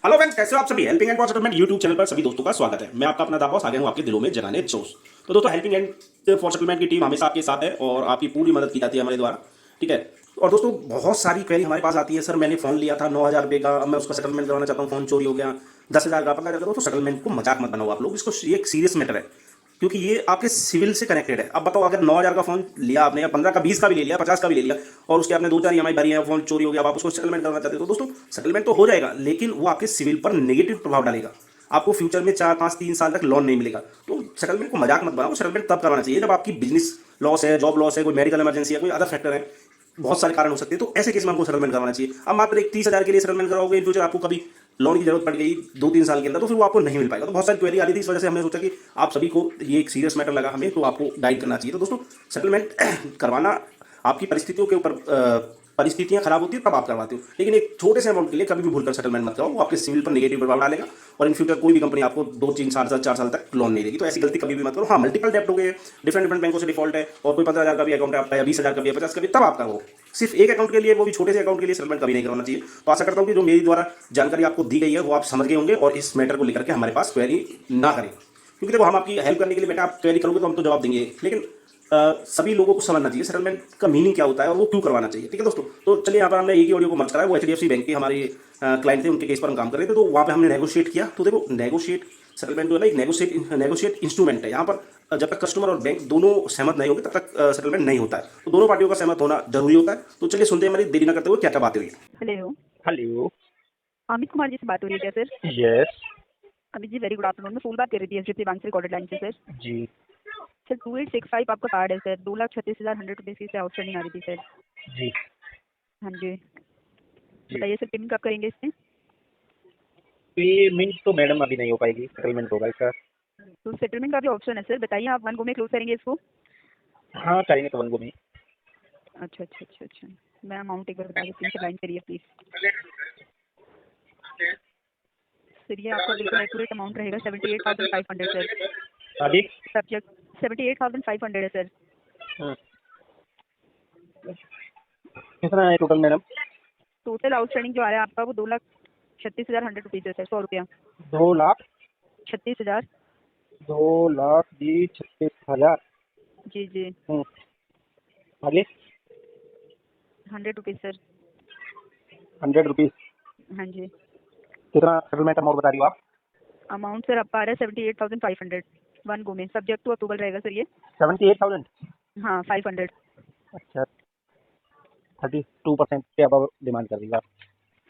Hello friends, कैसे हो आप सभी। Helping and for settlement YouTube channel पर सभी दोस्तों का स्वागत है। मैं आपका अपना दाबॉस आ गया हूँ आपके दिलों में जगाने जोश। तो दोस्तों, हेल्पिंग एंड फॉर सेटलमेंट की टीम हमेशा आपके साथ है और आपकी पूरी मदद की जाती है हमारे द्वारा। ठीक है। और दोस्तों, बहुत सारी क्वेरी हमारे पास आती है। सर, मैंने फ़ोन लिया था 9,000 रुपये का, अब मैं उसका सेटलमेंट करवाना चाहता हूँ, फ़ोन चोरी हो गया। 10,000 का, 15,000 का। दोस्तों, सेटलमेंट को मजाक मत बनाओ आप लोग, इसको ये एक सीरियस मैटर है, क्योंकि ये आपके सिविल से कनेक्टेड है। अब बताओ, अगर 9,000 का फोन लिया आपने, या 15 का, 20 का भी ले लिया, 50 का भी ले लिया, और उसके आपने 2-4 ईएमआई भरी है, फोन चोरी हो गया, अब आप उसको सेटलमेंट करना चाहते हो, तो दोस्तों सेटलमेंट तो हो जाएगा, लेकिन वो आपके सिविल पर नेगेटिव प्रभाव डालेगा। आपको फ्यूचर में 4-5-3 साल तक लोन नहीं मिलेगा। तो सेटलमेंट को मजाक मत बनाओ। सेटलमेंट तब करवाना चाहिए जब आपकी बिजनेस लॉस है, जॉब लॉस है, कोई मेडिकल इमरजेंसी है, कोई अदर फैक्टर है, बहुत सारे कारण हो सकते हैं। तो ऐसे केस में आपको सेटलमेंट करवाना चाहिए। अब मात्र एक 30,000 के लिए सेटलमेंट कराओगे, इन फ्यूचर आपको कभी लोन की जरूरत पड़ गई 2-3 साल के अंदर, तो फिर वो आपको नहीं मिल पाएगा। तो बहुत सारी क्वेरी आ रही थी, इस वजह से हमने सोचा कि आप सभी को ये एक सीरियस मैटर लगा हमें, तो आपको गाइड करना चाहिए। तो दोस्तों, सेटलमेंट करवाना आपकी परिस्थितियों के ऊपर, परिस्थितियां खराब होती है तब आप करवाते हो, लेकिन एक छोटे से अमाउंट के लिए कभी भी भूलकर सेटलमेंट मत कराओ। वो आपके सिविल पर नेगेटिव प्रभाव डालेगा और इन फ्यूचर कोई भी कंपनी आपको 2-3 साल 4 साल तक लोन नहीं देगी। तो ऐसी गलती कभी भी मत करो। हाँ, मल्टीपल डेप्ट हो गए, डिफरेंट डिफरेंट बैंकों से डिफॉल्ट है, और कोई 15,000 का भी अकाउंट है आपका, या 20,000 का भी है, 50 का भी, तब आप करो। सिर्फ एक अकाउंट के लिए, वो भी छोटे से अकाउंट के लिए सेटलमेंट कभी नहीं करवाना चाहिए। तो आशा करता हूँ कि जो मेरी द्वारा जानकारी आपको दी गई है वो आप समझ गए होंगे, और इस मैटर को लेकर के हमारे पास क्वेरी ना करें, क्योंकि देखो, हम आपकी हेल्प करने के लिए बेटा, आप क्वेरी करोगे तो हम तो जवाब देंगे, लेकिन सभी लोगों को समझना चाहिए सेटलमेंट का मीनिंग क्या होता है और वो क्यों करवाना चाहिए। ठीक है दोस्तों। तो चलिए, यहाँ पर हमने एक ही ऑडियो को मर्ज कराया। वो एचडीएफसी बैंक के हमारे क्लाइंट थे, उनके केस पर हम काम कर रहे थे, तो वहाँ पे हमने नेगोशिएट किया। तो देखो, नेगोशिएट सेटलमेंट जो है ना, एक नेगोशिएट इंस्ट्रूमेंट है। यहाँ पर जब तक कस्टमर और बैंक दोनों सहमत नहीं होंगे तब तक सेटलमेंट नहीं होता है। तो दोनों पार्टियों का सहमत होना जरूरी होता है। तो चलिए सुनते हैं, हमारी देरी न करते हुए क्या क्या बातें हुई। Hello, hello. अमित कुमार जी से बात हो रही है क्या sir? Yes. Amit ji, very good afternoon. मैं फूल बात कर रही थी एचडीएफसी बैंक से, रिकॉर्डेड लाइन से सर। जी सर 2865 आपका कार्ड है सर, 2,36,100 से आउटस्टैंडिंग आ रही थी सर। जी हाँ जी, जी। बताइए सर, पेमेंट कब करेंगे इसमें? पेमेंट तो मैडम अभी नहीं हो पाएगी, सेटलमेंट होगा इसका। तो सेटलमेंट का भी ऑप्शन है सर, बताइए आप 1 गो में क्लोज करेंगे इसको? हाँ, करेंगे तो बनगो में। अच्छा अच्छा अच्छा अच्छा, मैं अमाउंट एक बार बता देती हूँ सर, लाइन करिए प्लीज़। सर ये आपका बिल्कुल एक्यूरेट अमाउंट रहेगा 78,500 सर। अभी सब्जेक्ट 78,500 है सर। कितना है टोटल मैडम? टोटल आउटस्टैंडिंग जो आ रहा है आपका वो 2,36,100 रुपीज़ है सर, 100 रुपया। 2,00,000 36,000। 2,36,000। जी जी। आगे 100 रुपीज़ सर। 100 रुपीज़। हाँ जी। कितना सेटलमेंट अमाउंट बता रही हो आप? अमाउंट सर आपका आ रहा है 78,500, 1 गो में। सब्जेक्ट टू अप्रूवल रहेगा सर ये। 78,000। हाँ 500। अच्छा, 32% के अबव डिमांड कर रही हो आप?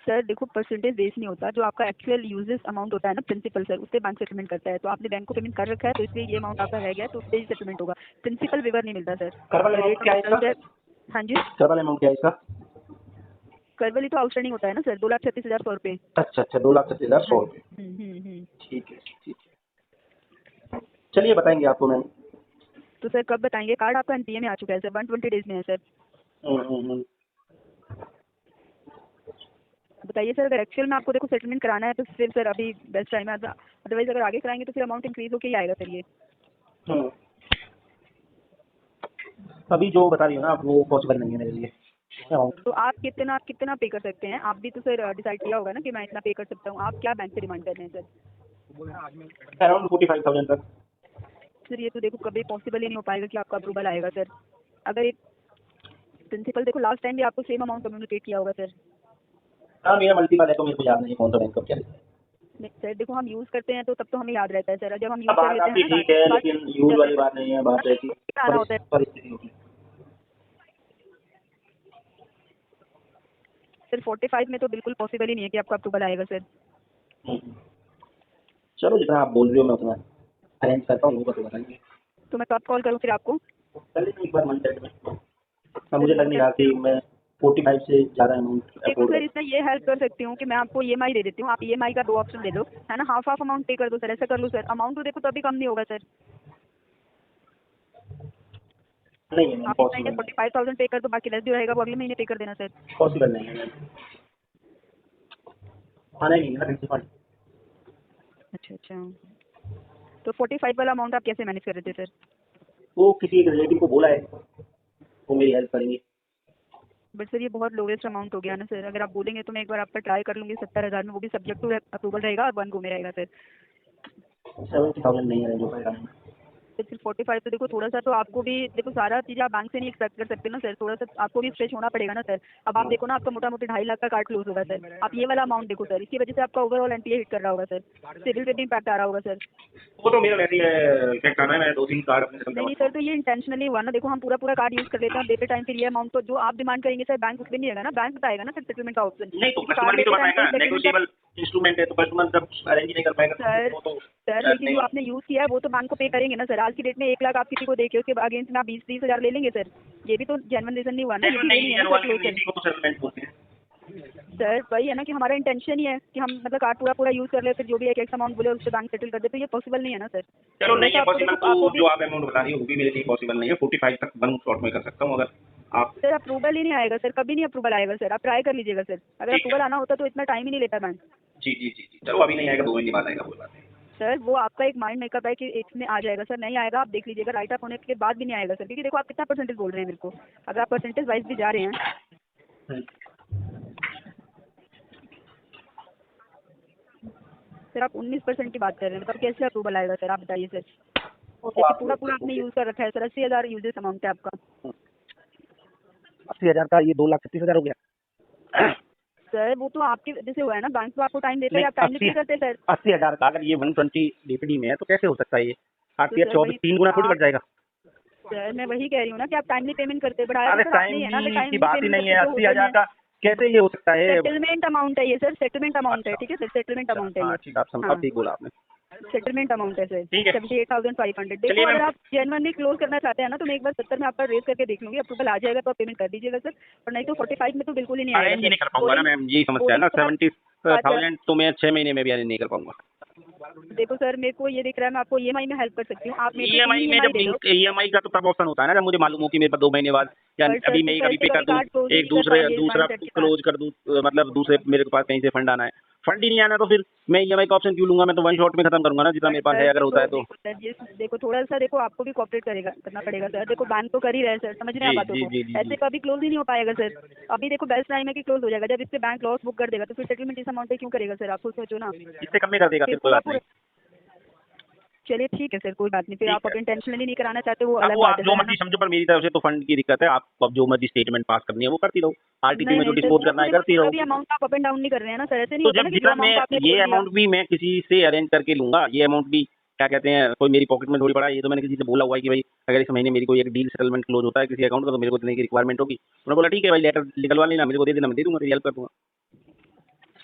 सर देखो, परसेंटेज बेस नहीं होता, जो आपका एक्चुअल यूजेस अमाउंट होता है ना, प्रिंसिपल सर, उससे बैंक सेटलमेंट करता है। तो आपने बैंक को पेमेंट कर रखा है, तो इसलिए ये अमाउंट आपका रह गया है, तो उससे ही सेटलमेंट होगा। प्रिंसिपल वेवर नहीं मिलता सर। करवल रेट अमाउंट ऑफ क्या है इंटरेस्ट इसका? है। हाँ जी। करवल अमाउंट क्या है इसका? करवली तो आउटस्टैंडिंग होता है ना सर, 2,36,100 रुपये। अच्छा अच्छा, 2,36,100 हाँ। रुपये। हम्म। ठीक है ठीक है, चलिए बताएंगे आपको मैम। तो सर कब बताएंगे? कार्ड आपका एनपीए में आ चुका है सर, 120 डेज में है सर। हम्म। बताइए सर, अगर एक्चुअल में आपको देखो सेटलमेंट कराना है तो फिर सर अभी बेस्ट टाइम है। अदरवाइज अगर आगे कराएंगे तो फिर अमाउंट इंक्रीज होकर ही आएगा सर ये। हम्म। अभी जो बता रही हो ना आप, वो पॉसिबल नहीं है मेरे लिए। तो आप कितना पे कर सकते हैं? आप भी तो सर डिसाइड किया होगा ना कि मैं इतना पे कर सकता हूँ। आप क्या बैंक से डिमांड कर रहे हैं सर? अराउंड 45,000 तक। सर ये तो देखो कभी पॉसिबल ही नहीं हो पाएगा कि आपका अप्रूवल आएगा सर। अगर एक प्रिंसिपल देखो, लास्ट टाइम भी आपको सेम अमाउंट कम्युनिकेट किया होगा सर। हाँ, मेरा मल्टीपल है तो मेरे को याद नहीं कौन सा बैंक का क्या है। नहीं सर देखो, हम यूज़ करते हैं तो तब तो हमें याद रहता है सर, जब हम यूज़ अब कर बात लेते हैं आपकी ना ठीक है, बाद लेकिन यूज वाली बात नहीं है, बात है कि आना होता है। परिस्थिति होगी। सर 45 में तो बिल्कुल पॉसिबल ही नहीं है कि आपका अप्रूवल आएगा सर। हम्म। चलो, जितना आप बोल रहे हो मैं उतना अरेंज करता हूँ, होगा तो बताएंगे। तो मैं कब कॉल करूँ फिर आपको? चलिए एक बार मन सेट में। अब सर मुझे लग नहीं रहा कि मैं 45 से ज़्यादा अमाउंट देखो अफोर्ड सर, कर। इसमें ये हेल्प कर सकती हूँ कि मैं आपको ईएमआई दे देती हूँ। आप ईएमआई का 2 ऑप्शन दे दो, है ना, हाफ अमाउंट पे कर दो सर, ऐसा कर लो सर। अमाउंट तो देखो तो अभी कम नहीं होगा सर। नहीं है मैम, आप इतना ही पॉसिबल नहीं 45,000 पे कर दो, बाकी लेस जो रहेगा वो अगले महीने पे कर देना सर। है, पॉसिबल नहीं है मैम। आना ही नहीं है ना प्रिंसिपल। अच्छा अच्छा, तो 45 वाला अमाउंट आप कैसे मैनेज कर रहे थे सर? वो किसी एक रिलेटिव को बोला है, वो मेरी हेल्प करेंगे। बट सर ये बहुत लोवेस्ट अमाउंट हो गया ना सर, अगर आप बोलेंगे तो मैं एक बार आप पर ट्राई कर लूंगी 70,000 में, वो भी सब्जेक्ट टू अप्रूवल रहेगा और 1 गो में रहेगा सर। 70,000 नहीं है जो पैसा। तो फिर 45 तो देखो थोड़ा सा तो आपको भी देखो सारा चीज़ आप बैंक से नहीं एक्सपेक्ट कर सकते ना सर, थोड़ा सा आपको भी स्ट्रेच होना पड़ेगा ना सर। अब आप देखो ना आपका मोटा मोटी 2.5 लाख का कार्ड क्लोज होगा सर, आप ये वाला अमाउंट देखो सर, इसकी वजह से आपका ओवरऑल एनपीए हिट कर रहा होगा सर, सिविल पे भी इम्पैक्ट आ रहा होगा सर। वो तो मेरा वैसे ही इफेक्ट आ रहा है, मैं 2-3 कार्ड अपने खत्म नहीं नहीं करवा सर, तो ये इंटेंशनली हुआ ना, देखो हम पूरा पूरा कार्ड यूज कर लेते हैं देते टाइम, फिर ये अमाउंट तो जो आप डिमांड करेंगे सर बैंक उस पर नहीं रहेगा ना, बैंक बताएगा ना सर सेटलमेंट का ऑप्शन। नहीं तो कस्टमर भी तो बताएगा, नेगोशिएबल इंस्ट्रूमेंट है तो कस्टमर जब अरेंज नहीं कर पाएगा सर वो तो सर लेकिन जो आपने यूज किया है वो तो बैंक को पे करेंगे ना सर, आज की डेट में 1 लाख आप किसी को देके उसके अगेंस्ट में आप 20-30 हजार ले लेंगे सर, ये भी तो जेन्युइन रीजन नहीं हुआ ना, ये भी नहीं है ना सर क्लोजर। इसी को तो सेटलमेंट बोलते हैं। सर वही है ना कि हमारा इंटेंशन ही है कि हम मतलब कार्ड पूरा पूरा यूज कर ले, फिर जो भी एक एक्स अमाउंट बोले उससे बैंक सेटल कर दे, तो ये पॉसिबल नहीं है ना सर। चलो नहीं है आपको पॉसिबल, देखो, आपको तो भी जो आप अमाउंट बता रही हो वो भी मेरे लिए पॉसिबल नहीं है। 45 तक वन शॉट में कर सकता हूँ अगर आप। सर अप्रूवल ही नहीं आएगा सर, कभी नहीं अप्रूवल आएगा सर, आप ट्राई कर लीजिएगा सर, अगर ठीक है। अप्रूवल आना होता तो इतना टाइम ही नहीं लेता बैंक। जी जी जी जी, चलो अभी नहीं आएगा, 2 महीने बाद आएगा, कोई बात नहीं। सर वो आपका एक माइंड मेकअप है कि इसमें आ जाएगा सर, नहीं आएगा आप देख लीजिएगा, राइट अप होने के बाद भी नहीं आएगा सर, क्योंकि देखो आप कितना परसेंटेज बोल रहे हैं मेरे को, अगर आप परसेंटेज वाइज भी जा रहे हैं सर, आप 19% की बात कर रहे हैं, मतलब कैसे अप्रूवल आएगा सर, आप बताइए सर, जैसे पूरा पूरा आपने यूज कर रखा है सर, 80,000 यूजेस अमाउंट है आपका। 80,000 का ये 2,36,000 हो गया। सर वो तो आपकी वजह से हुआ है ना, बैंक तो आपको टाइम देते हैं, आप टाइम नहीं करते सर। 80,000 का अगर ये 120 डीपीडी में है तो कैसे हो सकता है ये? आरटीआर सर, 24 3 गुना थोड़ी बढ़ जाएगा। सर मैं वही कह रही हूँ ना कि आप टाइमली पेमेंट करते, बढ़ाया अरे तो सर आपने ही टाइम है ना, की टाइमली बात ही पेमेंट नहीं है। करते तो होता ही 80,000 है। का कैसे ये हो सकता है? सेटलमेंट अमाउंट है ये सर, सेटलमेंट अमाउंट है, ठीक है सर, सेटलमेंट अमाउंट है हाँ ये। ठीक, आप हाँ ठीक बोला आपने। सेटलमेंट अमाउंट है सर, ठीक है। 78,500। चलिए देखो अगर मैम। आप जेन्युइनली क्लोज करना चाहते हैं ना तो मैं एक बार 70 में आपका रेज करके देख लूंगी, अप्रूवल आ जाएगा तो आप पेमेंट कर दीजिएगा सर, और नहीं तो 45 में तो बिल्कुल ही नहीं आएगा अरेंज ही सर। नहीं कर पाऊंगा ना मैम, यही समस्या है ना। 70,000 तो मैं 6 महीने में भी अरेंज नहीं कर पाऊंगा। देखो सर मेरे को ये दिख रहा है, मैं आपको ईएमआई में हेल्प कर सकती हूँ, आप मेरे को ईएमआई 3 में EMI जब दे दो। ईएमआई का तो तब ऑप्शन होता है ना जब मुझे मालूम हो कि मेरे पास 2 महीने बाद या पर सर अभी फिर मैं तो अभी पे ऐसे कर कभी दूं, कार्ड क्लोज ही एक नहीं कर पाएंगे इस दूसरा माइंडसेट के साथ। क्लोज कर दूं, मतलब दूसरे मेरे पास कहीं से फंड आना है, फंड ही नहीं आना तो फिर मैं ईएमआई का ऑप्शन क्यों लूंगा? मैं तो वन शॉट में खत्म करूंगा ना जितना मेरे पास है, अगर होता है तो। देखो सर, देखो थोड़ा सा देखो आपको भी कॉपरेट करना पड़ेगा सर, देखो बैंक तो कर ही रहे हैं सर, समझ रहे हैं जी आप बातों जी को, जी जी ऐसे कभी क्लोज ही नहीं हो पाएगा सर। अभी देखो बेस्ट टाइम है कि क्लोज हो जाएगा, जब इससे बैंक लॉस बुक कर देगा तो फिर सेटलमेंट इस अमाउंट पे क्यों करेगा सर, आपको सोचो ना। इससे कम में कर देगा फिर फिर, कोई पूरा बात नहीं। चलिए ठीक है सर, कोई बात नहीं, फिर ठीक आप है। अब इंटेंशनली नहीं कराना चाहते वो अब अलग वो बात आप है जो सर, है मर्जी ना। समझो, पर मेरी तरफ से तो फंड की दिक्कत है। आप अब जो मर्जी स्टेटमेंट पास करनी है वो करती रहो, आरटीपी नहीं में जो नहीं सर, डिस्पोज करना है करती रहो। अभी अमाउंट आप अप एंड डाउन नहीं कर रहे हैं ना सर, ऐसे नहीं तो होता जब ना कि जो जितना मैं अमाउंट आपने ये बोल दिया। अमाउंट भी मैं किसी से अरेंज करके लूंगा, ये अमाउंट भी क्या कहते हैं, कोई मेरी पॉकेट में थोड़ी पड़ा है, ये तो मैंने किसी से बोला हुआ है कि भाई अगर इस महीने मेरी कोई एक डील सेटलमेंट क्लोज होता है किसी अकाउंट का तो मेरे को इतने की रिक्वायरमेंट होगी। उन्होंने बोला ठीक है भाई, लेटर निकलवा लेना, मेरे को दे देना, मैं दे दूंगा, तेरी हेल्प कर दूंगा।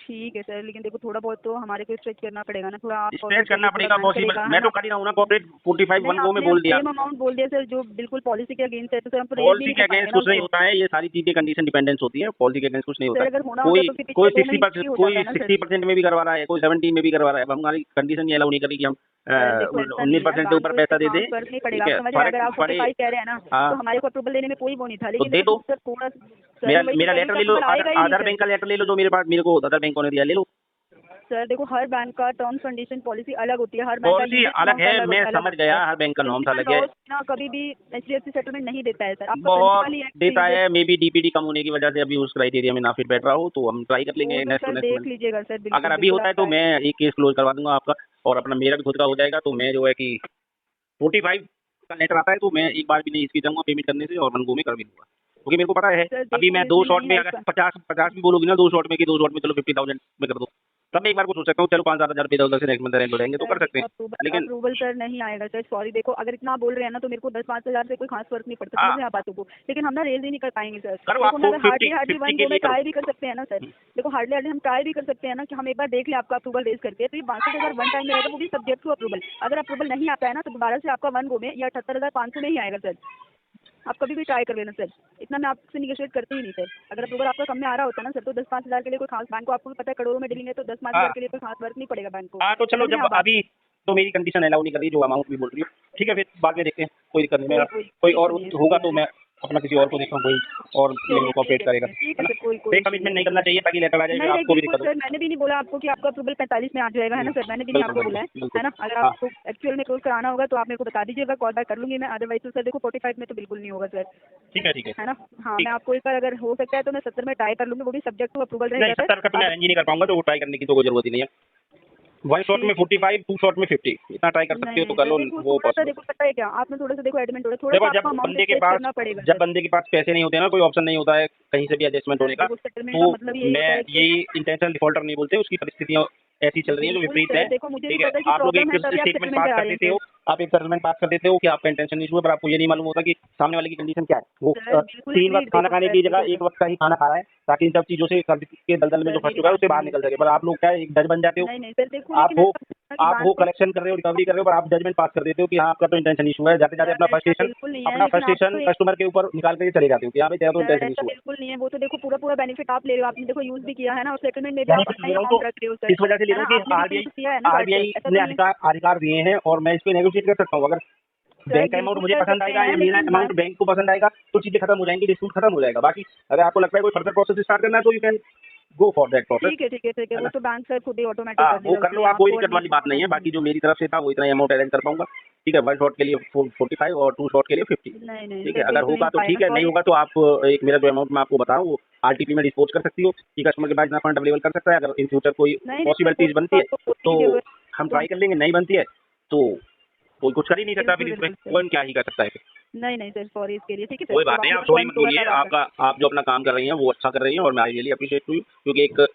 ठीक है सर, लेकिन देखो थोड़ा बहुत तो हमारे को स्ट्रेच करना पड़ेगा ना, थोड़ा आप स्ट्रेच करना पड़ेगा, पॉसिबल है मैं ना। तो कर ही रहा हूँ ना। कॉर्पोरेट 45 नहीं वन गो में आपने बोल दिया। सेम अमाउंट बोल दिया सर जो बिल्कुल पॉलिसी के अगेंस्ट है, तो सर हम रेज भी पॉलिसी नहीं के कर पाएंगे अगेंस्ट ना कुछ नहीं उसको। होता है, ये सारी चीजें कंडीशन डिपेंडेंस होती है, पॉलिसी के अगेंस्ट कुछ नहीं होता सर है। अगर होना कोई होता तो फिर कोई पिछले 2 महीने 60% हो कोई जाता है ना सर। 60% में भी करवा रहा है, कोई 70 में भी करवा रहा है। अब हमारी कंडीशन ये अलाउ नहीं करी कि हम सर देखो ऐसा नहीं है, 19% के बैंक ऊपर को पैसा इससे दे दें। काउंट फर्क नहीं ठीक पड़ेगा, है, आप समझ रहे हैं, अगर आप पड़े 45 कह रहे हैं ना हाँ तो हमारे को अप्रूवल देने में कोई वो नहीं था, तो लेकिन दे देखो दो। सर थोड़ा मेरा सर वही मेरा तो लेटर ले लो, आएगा ही नहीं आधार सर। बैंक का लेटर ले लो जो मेरे पास, मेरे को आधार बैंक ने दिया, ले लो। सर देखो हर बैंक का टर्म्स कंडीशन पॉलिसी अलग होती है, हर बैंक का पॉलिसी यूजेस अलग अमाउंट है, अलग मैं अलग समझ होता गया, है। हर बैंक का नॉर्म्स इंडिया अलग है। लॉज ना कभी भी एचडीएफसी सेटलमेंट नहीं देता है सर, आपका बहुत प्रिंसिपल ही है देता कि है, मे बी डीपीडी कम होने की वजह से अभी उस क्राइटेरिया में ना फिट बैठ रहा हो, तो हम ट्राई कर वो लेंगे तो नेक्स्ट टू सर नेक्स्ट देख मंथ। लीजिएगा सर, बिल्कुल अगर अभी बिल्कुल होता है आप तो ट्राई। मैं एक केस क्लोज करवा दूंगा आपका, और अपना मेरा भी खुद का हो जाएगा। तो मैं जो है कि 45 का लेटर आता है तो मैं एक बार भी नहीं इसकी जाऊंगा पेमेंट करने से, और वन गो में कर भी दूंगा, क्योंकि मेरे को पता है सर अभी देखो मैं 2 इसमें शॉट नहीं में है अगर इसका। 50 भी बोलोगी ना 2 शॉट में कि 2 शॉट में चलो 50,000 में कर दो, तब मैं एक बार को सोच सकता हूँ चलो 5-7 हज़ार रुपये इधर से नेक्स्ट मंथ अरेंज हो जाएंगे तो कर सकते हैं। लेकिन अप्रूवल सर नहीं आएगा सर, सॉरी। देखो अगर इतना बोल रहे हैं ना तो मेरे को 10-5 हजार से कोई खास फर्क नहीं पड़ता, हाँ। समझ रहे हैं आप बातों को, लेकिन हम ना रेज ही नहीं कर पाएंगे सर। करो देखो आप मैं अगर 50 हार्डली 50 वन के गो में लिए करो। ट्राई भी कर सकते हैं ना सर, देखो हार्डली हम ट्राई भी कर सकते हैं ना कि हम एक बार देख लें आपका अप्रूवल रेज करके, तो ये 62,000 वन टाइम में रहेगा, वो भी सब्जेक्ट टू अप्रूवल। अगर अप्रूवल नहीं आता है ना तो दोबारा से आपका 1 गो में या 78,500 में ही आएगा सर। आप कभी भी ट्राई कर लेना सर, इतना मैं आपसे निगोशिएट करती ही नहीं सर। अगर अप्रूवल आपका कम में आ रहा होता ना सर तो 10-5 हजार के लिए कोई खास, बैंक को आपको पता है करोड़ों में डीलिंग है, तो 10-5 हाँ हजार के लिए कोई खास फर्क नहीं पड़ेगा बैंक को। हाँ, तो चलो समझ रहे जब हैं आप बात? अभी तो मेरी कंडीशन अलाउ नहीं कर रही जो अमाउंट भी बोल रही हो, ठीक है फिर बाद में देखते हैं, कोई दिक्कत नहीं। मेरा कोई कोई और नहीं है। होगा तो मैं अपना किसी और को देखा कोई और मेरे को कॉपरेट करेगा, ठीक है है ना। सर, कोई फेक कमिटमेंट नहीं करना चाहिए ताकि लेटर आ जाए फिर नहीं नहीं आपको भी बिल्कुल दिक्कत हो। सर, मैंने भी नहीं बोला आपको कि आपका अप्रूवल 45 में आ जाएगा, है ना सर, मैंने भी नहीं आपको बिल्कुल बोला बिल्कुल है ना। अगर हाँ आपको एक्चुअल में क्लोज कराना होगा तो आप मेरे को बता दीजिएगा, कॉल बैक कर लूंगी मैं, अदरवाइज तो सर देखो 45 में तो बिल्कुल नहीं होगा सर, ठीक है है ना। हाँ, ठीक। मैं आपको एक बार अगर हो सकता है तो मैं 70 में ट्राई कर लूंगी, वो भी सब्जेक्ट टू अप्रूवल नहीं रहेगा 70 का तो मैं सर। अरेंज ही नहीं कर पाऊंगा, तो वो ट्राई करने की तो कोई जरूरत ही नहीं है। वन शॉट में ठीक है। 45, टू शॉट में 50, इतना ट्राई कर सकते नहीं हो तो नहीं कर सर लो, देखो, वो थोड़ा सा पॉसिबल। देखो पता है क्या, आपने थोड़ा सा देखो एडमिट हो रहा है, थोड़ा देखो सा आपको अमाउंट स्ट्रेच करना पड़ेगा जब सर। बंदे के पास पैसे नहीं होते हैं ना, कोई ऑप्शन नहीं होता है कहीं से भी एडजस्टमेंट सर होने का, देखो सेटलमेंट का तो मतलब यही मैं होता है कि यही इंटेंशनल डिफॉल्टर नहीं बोलते, उसकी परिस्थितियां ऐसी चल रही हैं जो बिल्कुल विपरीत सर है। देखो, मुझे भी ठीक है, पता है कि आप लोग प्रॉब्लम एक है तभी आप स्टेटमेंट सेटलमेंट पास करा कर रहे हैं देते सर। हो, आप एक सेटलमेंट पास कर देते हो कि आपका इंटेंशन नहीं हुआ, पर आपको ये नहीं मालूम होता कि सामने वाले की कंडीशन क्या है। वो सर बिल्कुल 3 वक्त एग्रीड, खाना देखो खाने सर की देखो जगह 1 सर वक्त का ही खाना खा रहा है, ताकि इन सब चीजों से कर्ज के दलदल में जो सर फंस मेरी चुका है बात उससे बाहर सुनिए निकल सर। सके। पर आप लोग क्या है, एक जज बन जाते हो। नहीं नहीं सर देखो, आप लेकिन हो ऐसा होता है कि आप बात हो से कलेक्शन कर रहे हो, रिकवरी कर रहे हो, पर आप जजमेंट पास कर देते हो कि हाँ आपका तो इंटेंशन इशू है। जाते जाते सर अपना ऐसा बिल्कुल नहीं है, अपना लेकिन आप फ्रस्ट्रेशन तो एक कस्टमर के ऊपर निकाल के चले जाते हो कि हाँ भाई तेरा तो सर इंटेंशन ऐसा इशू है। बिल्कुल नहीं है, वो तो देखो पूरा पूरा बेनिफिट आप ले रहे हो, आपने देखो यूज भी किया है ना, और सेटलमेंट में भी यही आप तो इतना ले ही रहा हूँ, अमाउंट रख रहे हो सर, तो इस वजह से ले है रहा ना, हूँ कि आपने भी पे तो किया है ना कार्ड सर, आरबीआई ऐसा ने तो नहीं है। अधिकार दिए हैं और मैं इस पे नेगोशिएट कर सकता हूँ। अगर सर बैंक का अमाउंट बिल्कुल मुझे कर पसंद सकते आएगा हैं या मेरा लेकिन अमाउंट बात बैंक को पसंद आएगा तो चीजें खत्म हो जाएंगी, डिस्प्यूट खत्म हो जाएगा। बाकी अगर आपको लगता है कोई फर्दर प्रोसेस स्टार्ट करना है तो you can go for that process, ठीक है ठीक है ठीक है, है वो ना। तो बैंक सर खुद ही ऑटोमेटिक हाँ कर वो देगा, कर लो उसमें आप, कोई आपको दिक्कत वाली बात नहीं है। नहीं बाकी जो मेरी तरफ से था वो इतना अमाउंट अरेंज कर पाऊंगा। ठीक है, 1 शॉट के लिए 45 और 2 शॉट के लिए 50। नहीं नहीं ठीक सर है, अगर बिल्कुल नहीं होगा हो तो पाएगा, ठीक है, नहीं सॉरी। होगा तो आप एक मेरा जो अमाउंट मैं आपको बता रहा हूँ वो आरटीपी में डिस्पोज कर सकती हो कि कस्टमर के पास इतना फंड अवेलेबल कर सकता है। अगर इन फ्यूचर कोई नहीं नहीं सर पॉसिबिलिटीज बनती है वो तो ठीक है वो हम तो ट्राई कर लेंगे, नहीं बनती है तो कोई कुछ कर ही नहीं सकता, फिर बिल्कुल इसमें बिल्कुल सर। कौन क्या ही कर सकता है फिर। नहीं नहीं सर सॉरी इसके लिए, ठीक है सर, कोई बात जब नहीं, आपके आप पास सॉरी मत पॉइंट होगा बोलिए। तब आप आपका आप जो अपना काम कर रही हैं वो अच्छा कर रही हैं और मैं I really appreciate to you, क्योंकि एक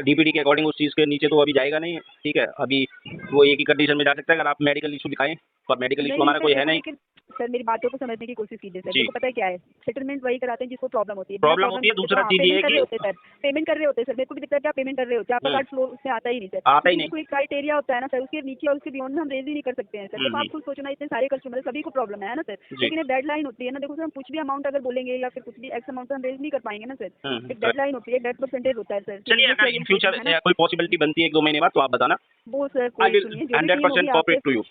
डीपीडी के अकॉर्डिंग उस चीज़ के नीचे तो अभी जाएगा नहीं। ठीक है, अभी वो एक ही कंडीशन में जा सकता है अगर आप मेडिकल इशू दिखाएं, पर मेडिकल इशू नहीं नहीं हमारा सर कोई है देखो, नहीं। लेकिन सर मेरी बातों को समझने की कोशिश कीजिए सर, जी, देखो पता है क्या है, सेटलमेंट वही कराते हैं जिसको प्रॉब्लम होती है, बिना प्रॉब्लम प्रॉब्लम होती है। देखो दूसरा हाँ चीज़ ये पेमेंट है कर रहे कि होते हैं सर, पेमेंट कर रहे होते हैं सर, मेरे को भी दिक्कत है आप पेमेंट कर रहे होते हैं, आपका कार्ड फ्लो उसमें आता ही नहीं सर, आता ही लेकिन नहीं। देखो एक क्राइटेरिया होता है ना सर, उसके नीचे और उसके बियॉन्ड में हम रेज ही नहीं कर सकते हैं सर। देखो आप हम्म, खुद सोचो ना, इतने सारे कस्टमर सभी को प्रॉब्लम है ना सर, जी, लेकिन एक डेडलाइन होती है ना, देखो सर हम कुछ भी अमाउंट अगर बोलेंगे या फिर कुछ भी एक्स अमाउंट हम रेज नहीं कर पाएंगे ना सर, एक correct। डेडलाइन होती है, डेट परसेंटेज होता है सर, कि चलिए मुझे अगर चाहिए इन चाहिए, फ्यूचर है ना। कोई पॉसिबिलिटी बनती है 1-2 महीने बाद तो आप बताना। वो सर आई कोई विल सुनिए, जो भी टीम होगी 100% आपसे कोऑपरेट टू यू।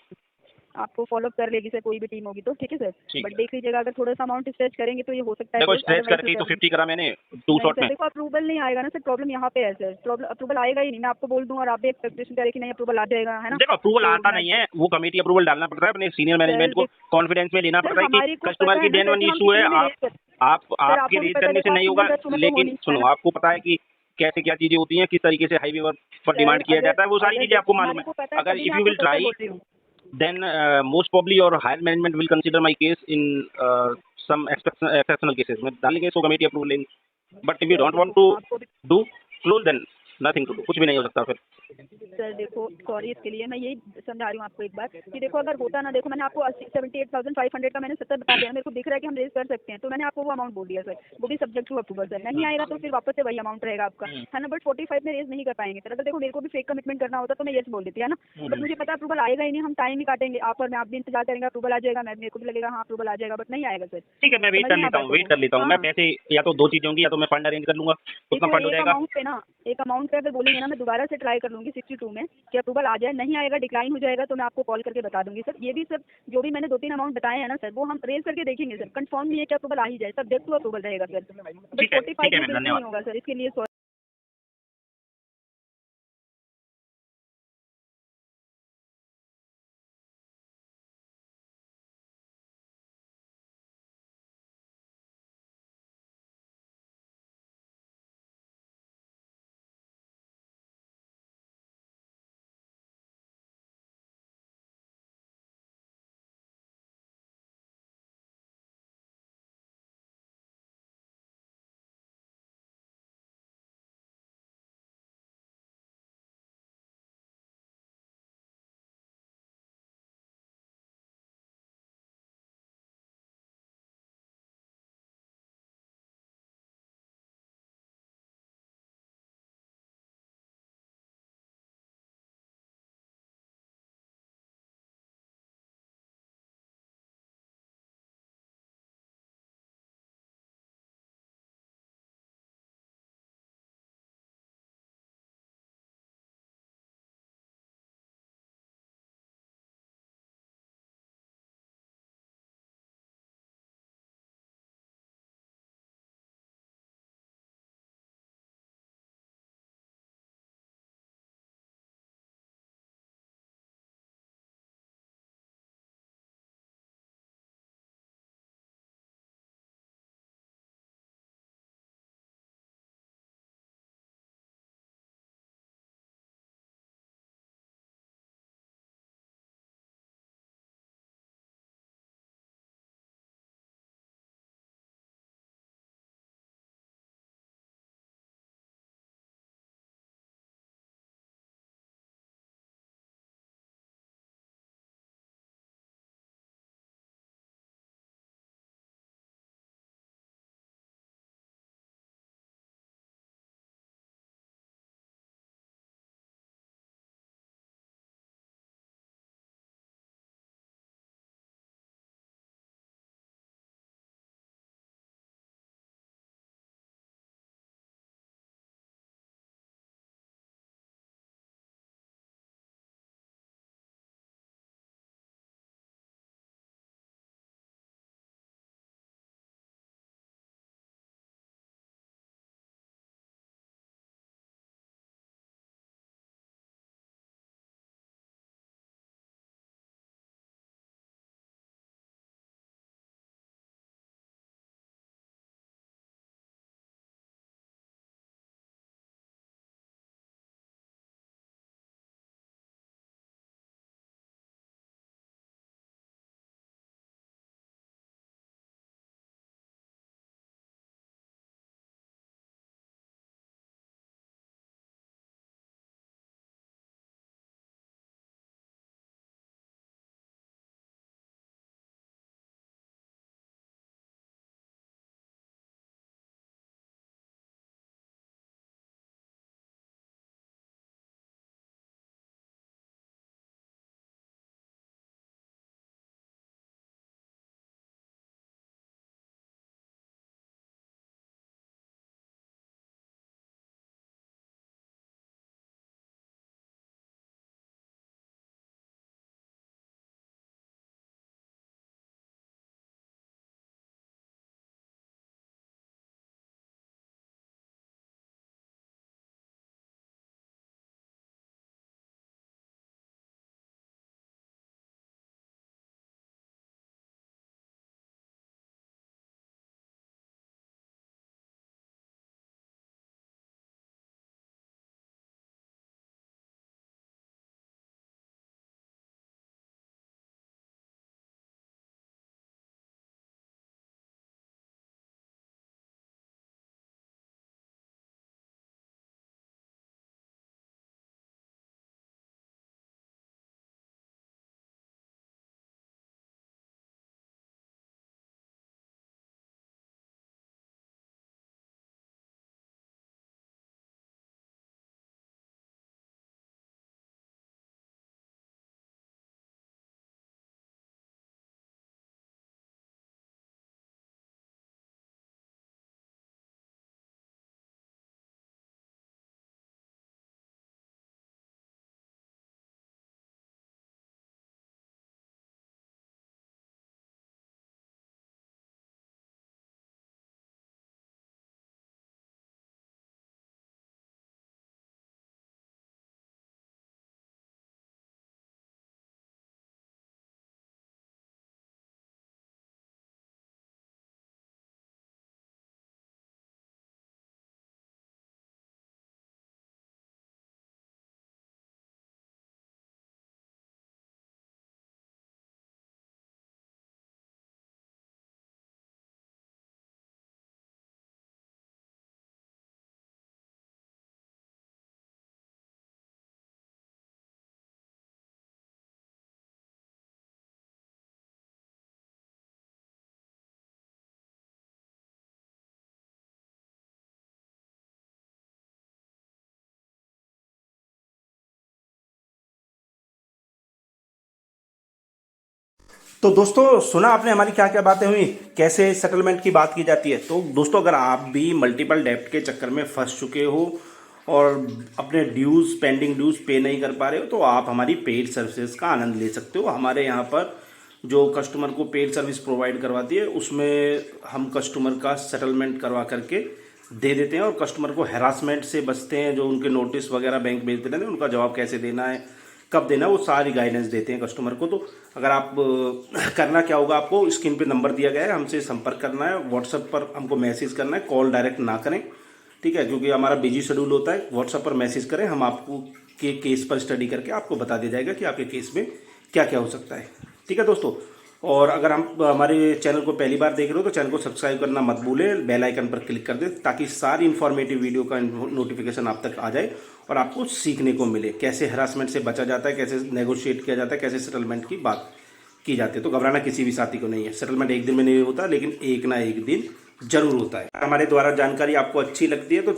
आपको फॉलो अप कर लेगी सर, कोई भी टीम होगी तो ठीक है सर, ठीक बट है, देख लीजिएगा अगर थोड़ा सा अमाउंट स्ट्रेच करेंगे तो ये हो सकता है देखो क्लोज, स्ट्रेच अदरवाइज तो करके ही तो सर 50 करा मैंने 2 नहीं शॉट सर में। देखो अप्रूवल नहीं आएगा ना सर, प्रॉब्लम यहाँ पे है सर, प्रॉब्लम अप्रूवल आएगा ही नहीं, मैं आपको बोल दूँ और आप भी एक्सपेक्टेशन करें कि नहीं अप्रूवल आ जाएगा, है ना। देखो अप्रूवल तो आता मैं नहीं है, वो कमेटी अप्रूवल डालना पड़ता है, अपने सीनियर सर मैनेजमेंट को कॉन्फिडेंस में लेना सर पड़ता है कि हमारे को कस्टमर पता की है ना डेन सर वन कि हम इशू है। कितने में आप रेज कर, आप सर आपके आपको भी रेज पता है करने से देखो आप नहीं सिंगल होगा, कस्टमर तो हो लेकिन नहीं, है सुनो ना। आपको पता है कि कैसे क्या चीजें होती हैं, किस तरीके से हाईवे पर सर डिमांड किया अगर जाता है, वो सारी अगर चीजें आपको मालूम हमारे है। को पता है अगर तभी इफ मैं यू आपको विल सच सच ट्राई बोल रही हूँ। then most probably your higher management will consider my case in some exceptional cases में डालेंगे तो कमेटी अप्रूवल लेंगे। But if you sir don't want देखो टू आपको भी do close then nothing to do, कुछ भी नहीं हो सकता फिर। सर देखो सॉरी इसके लिए, मैं यही समझा रही हूँ आपको एक बार कि देखो अगर होता ना, देखो मैंने आपको 78,500 का मैंने 70 बता दिया, मेरे को दिख रहा है कि हम रेज कर सकते हैं, तो मैंने आपको वो अमाउंट बोल दिया सर, वो भी सब्जेक्ट टू अप्रूवल सर, नहीं आएगा तो फिर वापस से वही अमाउंट रहेगा आपका, है ना। बट 45 में रेज नहीं कर पाएंगे सर, अगर देखो मेरे को भी फेक कमिटमेंट करना होता तो मैं यस बोल देती है ना, बट मुझे पता अप्रूवल आएगा ही नहीं, हम टाइम ही काटेंगे, आप और मैं, आप भी इंतजार करेंगे अप्रूवल आ जाएगा, मैं मेरे को भी लगेगा हाँ अप्रूवल आ जाएगा, बट नहीं आएगा सर। ठीक है, मैं वेट समझ कर रहे हैं आप लेता हूँ, बातों वेट को। कर लेता हूँ। हाँ मैं हाँ पैसे या तो 2 चीजें होंगी, या तो मैं फंड अरेंज कर लूंगा, उतना देखो फंड हो जाएगा। एक अमाउंट पे अगर बोलेंगे ना, मैं दोबारा से ट्राई कर लूंगी 62 में कि अप्रूवल आ जाए, नहीं आएगा डिक्लाइन हो जाएगा तो मैं आपको कॉल करके बता दूंगी सर। ये भी सब जो भी मैंने 2-3 अमाउंट बताए हैं ना सर, वो हम रेज करके देखेंगे सर, कंफर्म नहीं है कि अप्रूवल आ ही जाए, सब्जेक्ट टू अप्रूवल रहेगा सर, बट ठीक 45 है में मैम, बिल्कुल नहीं धन्यवाद। होगा सर, इसके लिए तो दोस्तों सुना आपने हमारी क्या क्या बातें हुई, कैसे सेटलमेंट की बात की जाती है। तो दोस्तों अगर आप भी मल्टीपल डेब्ट के चक्कर में फंस चुके हो और अपने ड्यूज़ पेंडिंग ड्यूज़ पे नहीं कर पा रहे हो, तो आप हमारी पेड सर्विसेज का आनंद ले सकते हो। हमारे यहाँ पर जो कस्टमर को पेड सर्विस प्रोवाइड करवाती है उसमें हम कस्टमर का सेटलमेंट करवा करके दे देते हैं और कस्टमर को हैरासमेंट से बचते हैं। जो उनके नोटिस वगैरह बैंक भेजते रहते हैं उनका जवाब कैसे देना है, कब देना है, वो सारी गाइडेंस देते हैं कस्टमर को। तो अगर आप करना क्या होगा, आपको स्क्रीन पे नंबर दिया गया है, हमसे संपर्क करना है, व्हाट्सएप पर हमको मैसेज करना है, कॉल डायरेक्ट ना करें, ठीक है, क्योंकि हमारा बिजी शेड्यूल होता है। व्हाट्सएप पर मैसेज करें, हम आपको के केस पर स्टडी करके आपको बता दिया जाएगा कि आपके केस में क्या क्या हो सकता है, ठीक है दोस्तों। और अगर हम हमारे चैनल को पहली बार देख रहे हो तो चैनल को सब्सक्राइब करना मत भूलें, बेल आइकन पर क्लिक कर दें ताकि सारी इन्फॉर्मेटिव वीडियो का नोटिफिकेशन आप तक आ जाए और आपको सीखने को मिले कैसे हरासमेंट से बचा जाता है, कैसे नेगोशिएट किया जाता है, कैसे सेटलमेंट की बात की जाती है। तो घबराना किसी भी साथी को नहीं है, सेटलमेंट एक दिन में नहीं होता, लेकिन एक ना एक दिन जरूर होता है। हमारे द्वारा जानकारी आपको अच्छी लगती है तो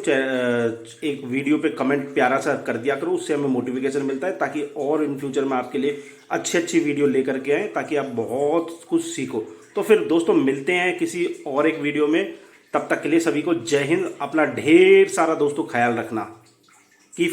एक वीडियो पे कमेंट प्यारा सा कर दिया करो, उससे हमें मोटिवेशन मिलता है ताकि और इन फ्यूचर में आपके लिए अच्छी अच्छी वीडियो लेकर के आए ताकि आप बहुत कुछ सीखो। तो फिर दोस्तों मिलते हैं किसी और एक वीडियो में, तब तक के लिए सभी को जय हिंद। अपना ढेर सारा दोस्तों ख्याल रखना कि